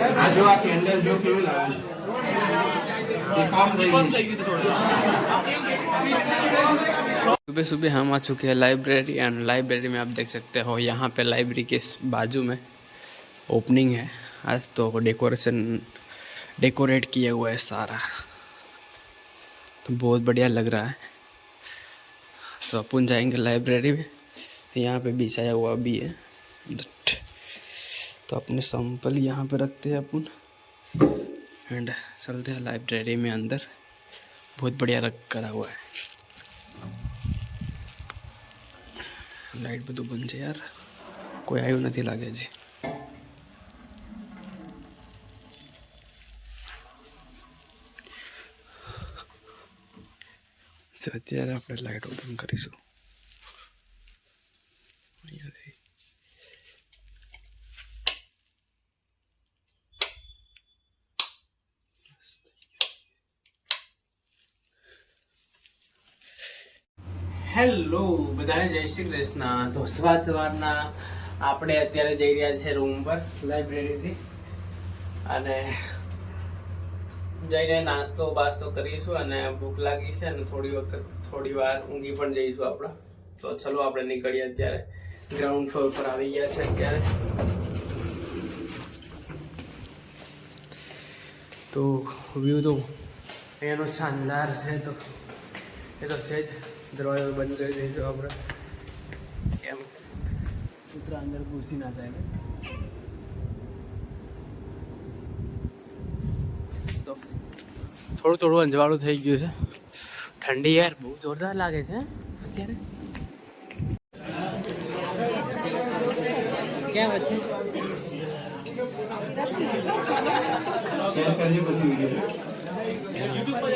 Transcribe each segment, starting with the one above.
આ જો આ કેન્ડલ જો કેવી લાગે सुबह सुबह हम आ चुके हैं लाइब्रेरी एंड लाइब्रेरी में आप देख सकते हो यहाँ पे लाइब्रेरी के बाजू में ओपनिंग है आज तो डेकोरेट किया हुआ है सारा तो बहुत बढ़िया लग रहा है। तो अपन जाएंगे लाइब्रेरी में, यहाँ पे बिछाया हुआ भी है तो अपने सैंपल यहाँ पे रखते हैं अपन एंड चलते हैं लाइब्रेरी में अंदर। बहुत बढ़िया करा हुआ है। लाइट બધું બંધ છે यार, कोई आयु नहीं लागे जी। અત્યારે આપણે લાઇટ ઓપન કરીશું। હેલો બધાને જય શ્રી કૃષ્ણ। તો સવારના આપણે અત્યારે જઈ રહ્યા છે રૂમ પર લાઇબ્રેરીથી અને જઈને નાસ્તો બાસ્તો કરીશું અને ભૂખ લાગી છે અને થોડી વાર ઊંઘી પણ જઈશું આપણે। તો ચલો આપણે નીકળીએ। અત્યારે ગ્રાઉન્ડ ફ્લોર પર આવી ગયા છે અત્યારે। તો વ્યૂ તો એનો શાનદાર છે। તો એ તો છે જ। दरवाजा बंद कर दीजिए आप कूतरा अंदर घुसी ना जाए। तो थोड़ું અંજવાળું થઈ ગયું છે। ઠંડી યાર બહુ જોરદાર લાગે છે અત્યારે। क्या बच्चे शेयर करिए बड़ी वीडियो YouTube पर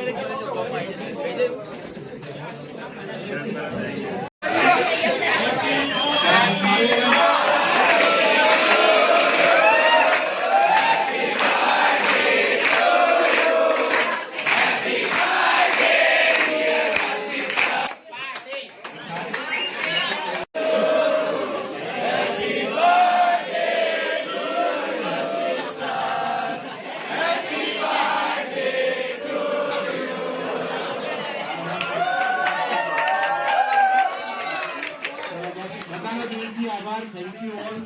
आभार। Thank you all.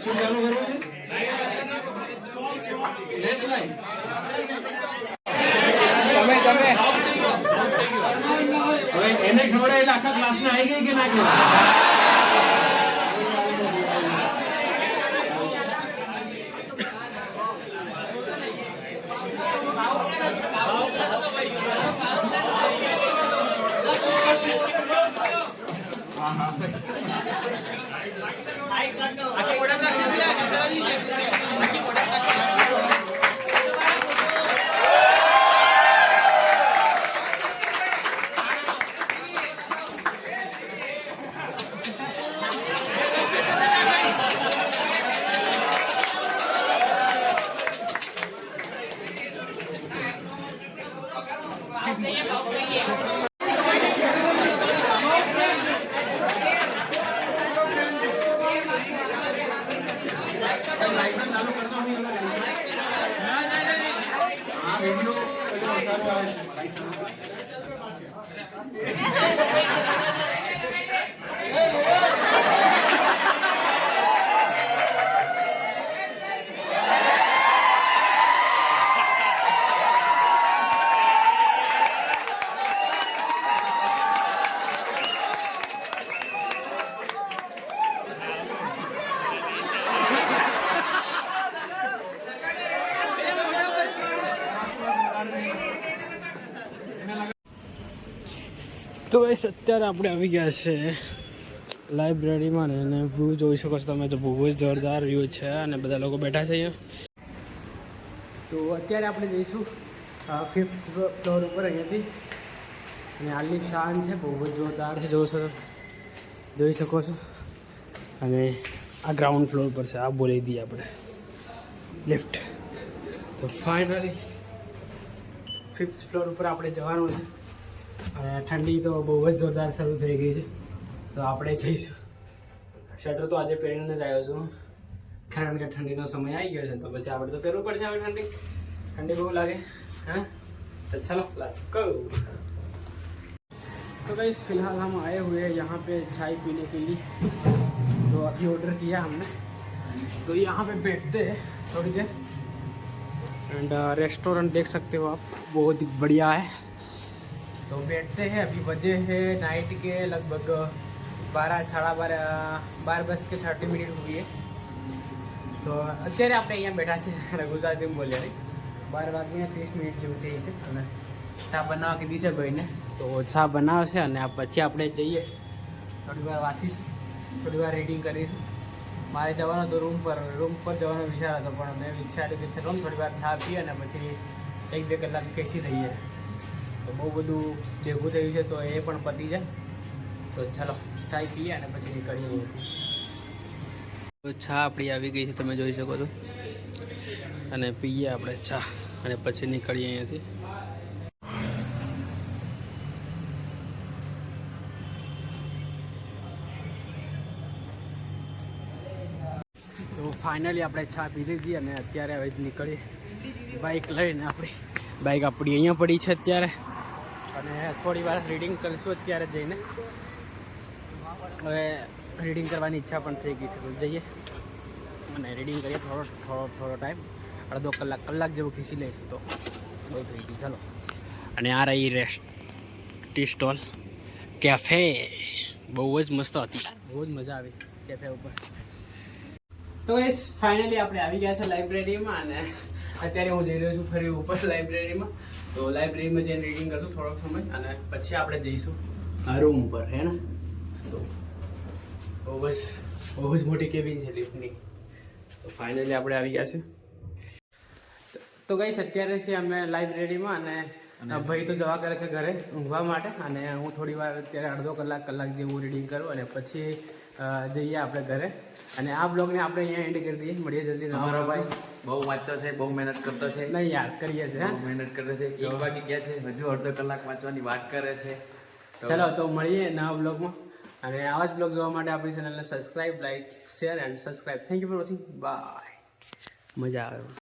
શું ચાલુ કરવું છે? લેસ લાઈન તમે હવે એને ખવડાય એટલે આખા ક્લાસને આવી ગઈ કે ના ગઈ? તો ગાઈસ અત્યારે આપણે આવી ગયા છે લાઇબ્રેરીમાં ને વ્યૂ જોઈ શકો છો તમે। તો બહુ જ જોરદાર વ્યૂ છે અને બધા લોકો બેઠા છે અહીંયા। તો અત્યારે આપણે જઈશું 5th ફ્લોર ઉપર અહીંયાથી અને હાલની શાન છે બહુ જ જોરદાર છે જોઈ શકો છો। અને આ ગ્રાઉન્ડ ફ્લોર પર છે, આ બોલાવી દઈએ આપણે લિફ્ટ। તો ફાઇનલી 5th ફ્લોર ઉપર આપણે જવાનું છે અને ઠંડી તો બહુ જ જોરદાર શરૂ થઈ ગઈ છે, તો આપણે જઈશું. શટર તો આજે પહેરીને જ આવ્યો છું, કારણ કે ઠંડીનો સમય આવી ગયો છે, તો પછી આપણે તો પહેરવું પડશે. હવે ઠંડી બહુ લાગે. हाँ तो चलो लेट्स गो. तो गाइस फिलहाल हम आए हुए हैं यहाँ पे चाय पीने के लिए. तो अभी ऑर्डर किया हमने, तो यहाँ पे बैठते हैं थोड़ी देर. एंड रेस्टोरेंट देख सकते हो आप, बहुत ही बढ़िया है. तो बैठते हैं. अभी बजे है नाइट के लगभग 12:30 हुई है. તો અત્યારે આપણે અહીંયા બેઠા છે, ગુજરાતીમાં બોલ્યા નહીં, 12:30 જેવું થઈ છે. અને ચા બનાવવા કીધી છે ભાઈને, તો ચા બનાવશે અને પછી આપણે જઈએ, થોડી વાર વાંચીશું, થોડી વાર રીડિંગ કરીશું. મારે જવાનો તો રૂમ પર જવાનો વિચાર હતો, પણ મેં વિચાર્યું કે ચલો થોડી વાર ચા પીએ અને પછી 1-2 કલાક બેસી રહીએ. તો બહુ બધું ભેગું થયું છે, તો એ પણ પતી જાય. તો ચાલો ચા પીએ અને પછી નીકળીએ. તો ચા આપણી આવી ગઈ છે, તમે જોઈ શકો છો. અને પીએ આપણે ચા અને પછી નીકળીએ અહીંયાથી. તો ફાઇનલી આપણે ચા પી લીધી અને અત્યારે હવે નીકળીએ બાઇક લઈને. બાઇક આપણી અહીંયા પડી છે અત્યારે, અને થોડી વાર રીડિંગ કરીશું અત્યારે જઈને. હવે રીડિંગ કરવાની ઈચ્છા પણ થઈ ગઈ છે, તો જઈએ અને રીડિંગ કરીએ થોડો ટાઈમ, અડધો કલાક જેવું ખીસી લઈશું. તો બહુ થઈ ગઈ, ચાલો. અને આ રહી ટી સ્ટોલ કેફે, બહુ જ મસ્ત હતી, બહુ જ મજા આવી કેફે ઉપર. તો એ ફાઇનલી આપણે આવી ગયા છે લાઇબ્રેરીમાં, અને અત્યારે હું જઈ રહ્યો છું ફરી ઉપર લાઇબ્રેરીમાં. તો લાઇબ્રેરીમાં જઈને રીડિંગ કરશું થોડોક સમય, અને પછી આપણે જઈશું રૂમ પર, હે ને. તો બહુ જ મોટી કેબિન છે લિફ્ટની. તો ફાઇનલી આપણે આવી ગયા છે. તો ગાઈસ અત્યારે છે અમે લાઇબ્રેરીમાં, અને ભાઈ તો જવા કરે છે ઘરે ઊંઘવા માટે, અને હું થોડી વાર અત્યારે અડધો કલાક જેવું રીડિંગ કરું અને પછી જઈએ આપણે ઘરે. અને આ બ્લોગને આપણે અહીંયા એન્ડ કરી દઈએ. મળીએ જલ્દી. અમારો ભાઈ બહુ વાંચતો છે, બહુ મહેનત કરતો છે. નહીં યાર, કરીએ છે, બહુ મહેનત કરે છે. 1 વાગી ગયા છે, હજુ અડધો કલાક વાંચવાની વાત કરે છે. ચલો તો મળીએ નવા બ્લોગમાં. અને આવા જ બ્લોગ જોવા માટે આપણી ચેનલને subscribe, like, share and subscribe. Thank you for watching. Bye. મજા આવે.